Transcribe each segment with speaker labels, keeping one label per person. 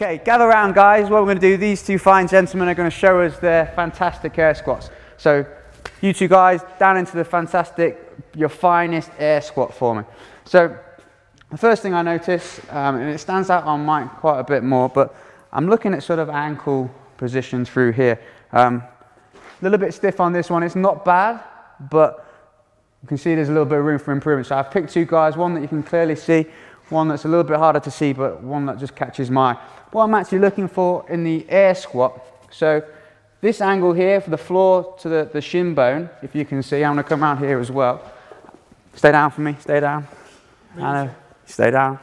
Speaker 1: Okay, gather around guys. What we're going to do, these two fine gentlemen are going to show us their fantastic air squats. So you two guys, down into the fantastic, your finest air squat for me. So the first thing I notice, and it stands out on mine quite a bit more, but I'm looking at sort of ankle position through here. A little bit stiff on this one. It's not bad, but you can see there's a little bit of room for improvement. So I've picked two guys, one that you can clearly see, one that's a little bit harder to see, but one that just catches my eye. What I'm actually looking for in the air squat, so this angle here for the floor to the shin bone, if you can see, I'm going to come around here as well. Stay down for me, stay down. I know, stay down.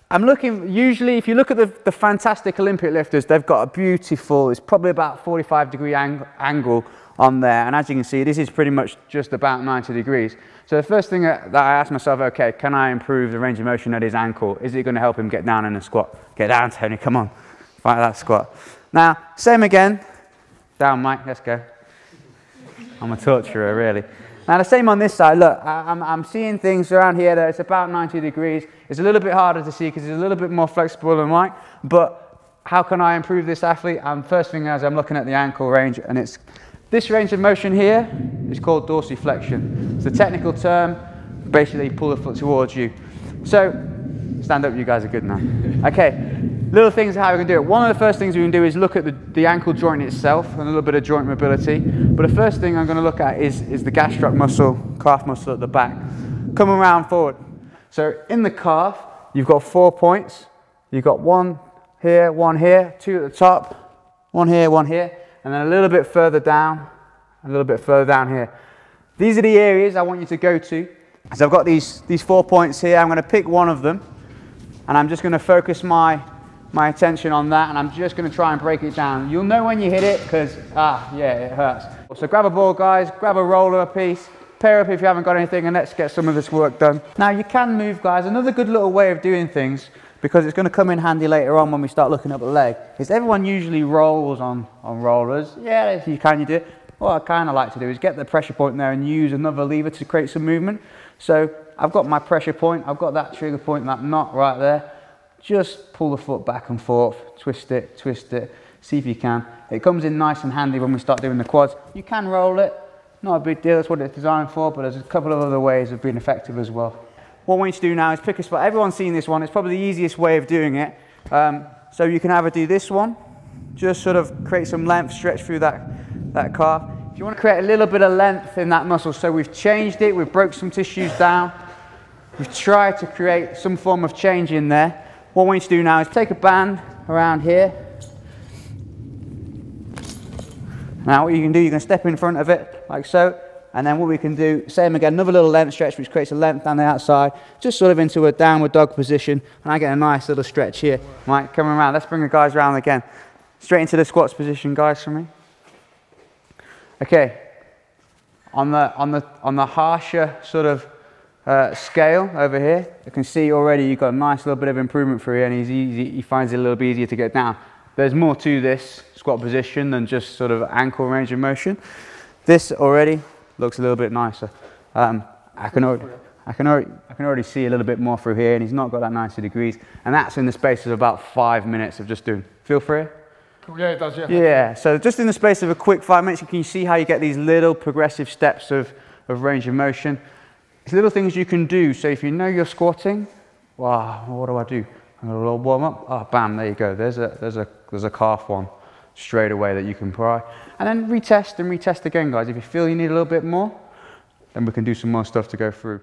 Speaker 1: I'm looking, usually if you look at the fantastic Olympic lifters, they've got a beautiful, it's probably about 45-degree angle on there, and as you can see, this is pretty much just about 90 degrees. So the first thing that I asked myself, okay, can I improve the range of motion at his ankle? Is it going to help him get down in a squat? Get down, Tony, come on, fight that squat. Now, same again, down Mike, let's go. I'm a torturer, really. Now the same on this side, look, I'm seeing things around here that it's about 90 degrees. It's a little bit harder to see because it's a little bit more flexible than Mike, but how can I improve this athlete? First thing is I'm looking at the ankle range, and it's this range of motion here is called dorsiflexion. It's a technical term, basically pull the foot towards you. So, stand up, you guys are good now. Okay, little things how we can do it. One of the first things we can do is look at the ankle joint itself and a little bit of joint mobility. But the first thing I'm going to look at is the gastroc muscle, calf muscle at the back. Come around forward. So in the calf, you've got 4 points. You've got one here, two at the top, one here, and then a little bit further down, a little bit further down here. These are the areas I want you to go to. So I've got these 4 points here. I'm going to pick one of them, and I'm just going to focus my attention on that, and I'm just going to try and break it down. You'll know when you hit it because, yeah, it hurts. So grab a ball, guys, grab a roller, a piece, pair up if you haven't got anything, and let's get some of this work done. Now you can move, guys. Another good little way of doing things, because it's going to come in handy later on when we start looking at the leg, is everyone usually rolls on rollers. Yeah, if you can, you do it. What I kind of like to do is get the pressure point there and use another lever to create some movement. So I've got my pressure point, I've got that trigger point, that knot right there. Just pull the foot back and forth, twist it, see if you can. It comes in nice and handy when we start doing the quads. You can roll it, not a big deal, that's what it's designed for, but there's a couple of other ways of being effective as well. What I want you to do now is pick a spot. Everyone's seen this one, it's probably the easiest way of doing it. So you can either do this one, just sort of create some length, stretch through that calf. If you want to create a little bit of length in that muscle, so we've changed it, we've broke some tissues down, we've tried to create some form of change in there. What I want you to do now is take a band around here. Now what you can do, you can step in front of it like so, and then what we can do, same again, another little length stretch which creates a length down the outside, just sort of into a downward dog position, and I get a nice little stretch here. Right, come around, let's bring the guys around again. Straight into the squats position, guys, for me. Okay, on the harsher sort of scale over here, you can see already you've got a nice little bit of improvement for here, and he finds it a little bit easier to get down. There's more to this squat position than just sort of ankle range of motion. This already looks a little bit nicer. I can already see a little bit more through here, and he's not got that 90 degrees, and that's in the space of about 5 minutes of just doing. Feel free?
Speaker 2: Cool. Yeah, it does, yeah.
Speaker 1: Yeah, so just in the space of a quick 5 minutes, you can see how you get these little progressive steps of range of motion. It's little things you can do. So if you know you're squatting, wow, what do I do? I'm going to warm up. Oh, bam, there you go. There's a calf one straight away that you can try. And then retest and retest again, guys. If you feel you need a little bit more, then we can do some more stuff to go through.